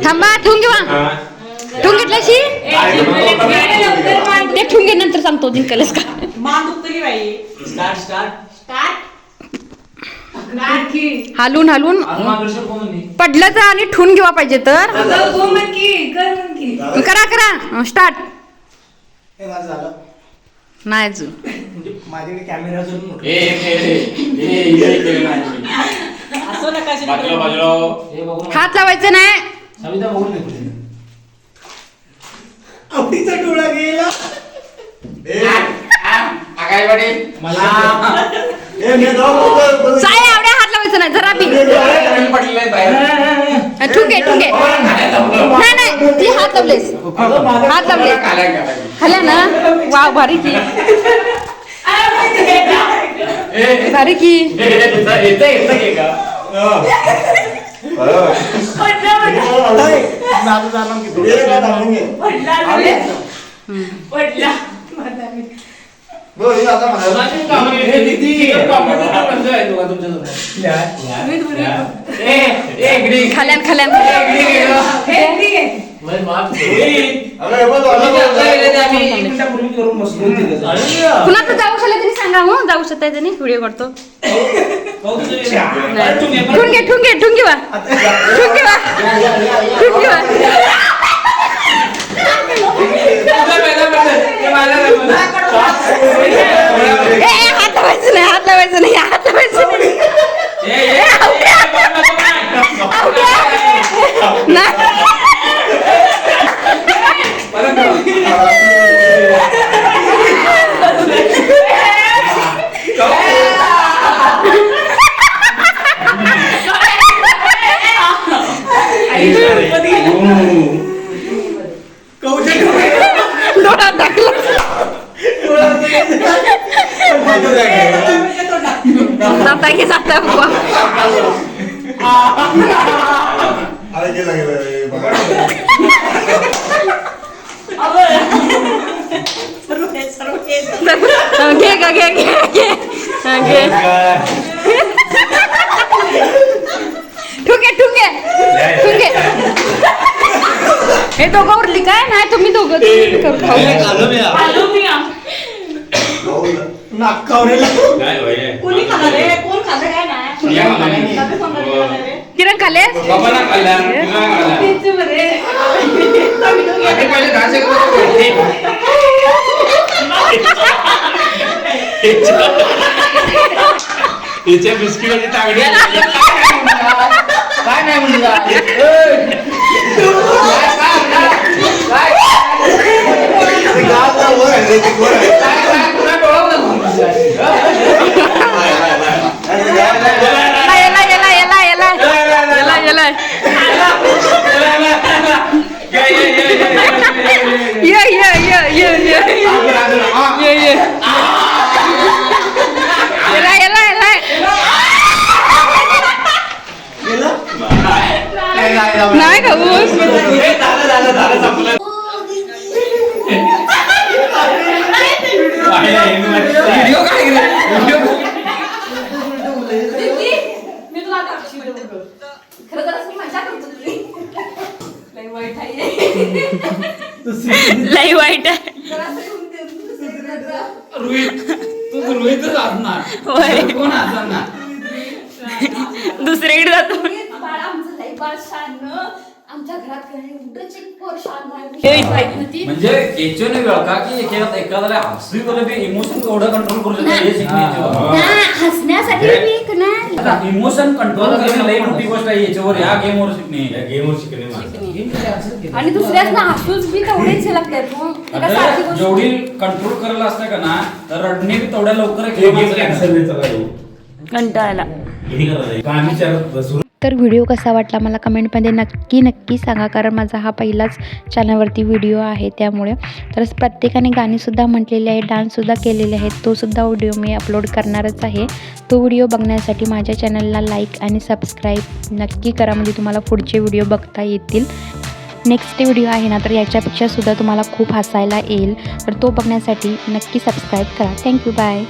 थांबा ठेवून घेऊ ठेवून घेतल्याशी ते ठेवून घे नंतर सांगतो जिंकलेस का हालून हालून पडलं तर आणि ठेवून घेवा पाहिजे तर करा करा स्टार्ट नाही अजून माझ्याकडे कॅमेरा हात लावायचं नाही आवडीचा डोळा गेला साय आवड्या हात लावायचं नाही जरा बी ठुंगे ठुंगे नाही नाही ती हात लावलेस हात लावले खाल्या ना वाव भारी की भारी की खाल्यान खाल्यान कुणाचं जाऊ शकलं तरी सांगा हो जाऊ शकता त्यांनी व्हिडिओ करतो ठुंगे ठुंगे ठुंगे वा ठुंगे वा ठुंगे वा हात लावायचं नाही हात लावायचं नाही हात लावायचं घे घे घे घे ठुके ठुके ठुके हे दोघं उरली काय नाही तुम्ही दोघं किरण खाले बिस्किटाची तागडी काय नाही म्हणला नाही खाऊ लई वाईट आहे रोहितच असणार कोण असणार दुसरीकडे जातो आमच्या घरात म्हणजे याच्या नाही का की एखाद्याला हसू बी इमोशन केवढं कंट्रोल करू शकतो हे शिकण्याची हसण्यासाठी इमोशन कंट्रोल करणं लई मोठी गोष्ट आहे याच्यावर या गेमवर शिकणे आणि दुसऱ्याच ना हसूच बी तेवढेच लागतात जेवढी कंट्रोल करायला असतं का ना तर रडणे बी तेवढ्या लवकर कंटाळला आम्ही तर व्हिडिओ कसा वाटला मला कमेंटमध्ये नक्की सांगा कारण माझा हा पहिलाच चॅनलवरती व्हिडिओ आहे त्यामुळे तर प्रत्येकाने गाणीसुद्धा म्हटलेले आहे डान्ससुद्धा केलेले आहेत तोसुद्धा व्हिडिओ मी अपलोड करणारच आहे तो व्हिडिओ बघण्यासाठी माझ्या चॅनलला लाईक आणि सबस्क्राईब नक्की करा म्हणजे तुम्हाला पुढचे व्हिडिओ बघता येतील नेक्स्ट व्हिडिओ आहे ना तर याच्यापेक्षा सुद्धा तुम्हाला खूप हसायला येईल. तर तो बघण्यासाठी नक्की सबस्क्राईब करा. थँक्यू. बाय.